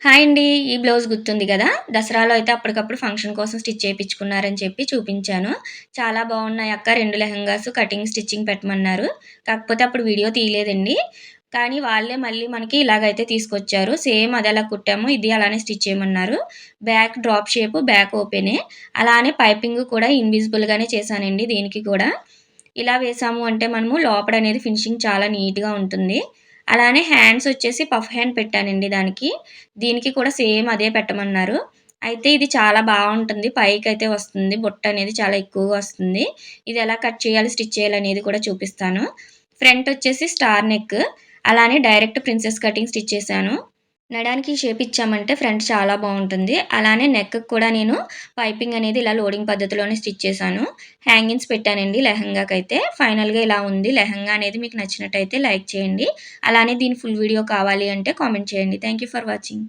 Hi అండి. ఈ blouse గుర్తుంది గదా! దసరాలో అయితే అప్పటికప్పుడు ఫంక్షన్ కోసం స్టిచ్ చేపిచ్చుకున్నారని చెప్పి చూపించాను. చాలా బావున్నాయి అక్క 2 లెహెంగాస్ కటింగ్, స్టిచ్చింగ్ పెట్టమన్నారు. కాకపోతే అప్పుడు వీడియో తీయలేదండి. కానీ వాళ్ళే మళ్ళీ మనకి ఇలాగైతే తీసుకొచ్చారు. సేమ్ అదెలా కుట్టామో ఇది అలానే స్టిచ్ చేయమన్నారు. బ్యాక్ డ్రాప్ షేపు, బ్యాక్ ఓపెనే. అలానే పైపింగ్ కూడా ఇన్విజిబుల్‌గానే చేశానండి దీనికి కూడా. ఇలా వేసాము అంటే మనము లోపడనేది ఫినిషింగ్ చాలా నీట్‌గా ఉంటుంది. అలానే హ్యాండ్స్ వచ్చేసి పఫ్ హ్యాండ్ పెట్టానండి దానికి. దీనికి కూడా సేమ్ అదే పెట్టమన్నారు. అయితే ఇది చాలా బావుంటుంది. పైకైతే వస్తుంది. బుట్టనేది చాలా ఎక్కువగా వస్తుంది. ఇది ఎలా కట్ చేయాలి, స్టిచ్ చేయాలనేది కూడా చూపిస్తాను. ఫ్రంట్ వచ్చేసి స్టార్ నెక్. అలానే డైరెక్ట్ ప్రిన్సెస్ కటింగ్ స్టిచ్ చేశాను. నడానికి షేప్ ఇచ్చామంటే ఫ్రంట్ చాలా బావుంటుంది. అలానే నెక్‌కి కూడా నేను పైపింగ్ అనేది ఇలా లోడింగ్ పద్ధతిలోనే స్టిచ్ చేశాను. హ్యాంగింగ్స్ పెట్టానండి లెహెంగాకైతే. ఫైనల్‌గా ఇలా ఉంది. లెహెంగా అనేది మీకు నచ్చినట్టయితే లైక్ చేయండి. అలానే దీని ఫుల్ వీడియో కావాలి అంటే కామెంట్ చేయండి. Thank you for watching.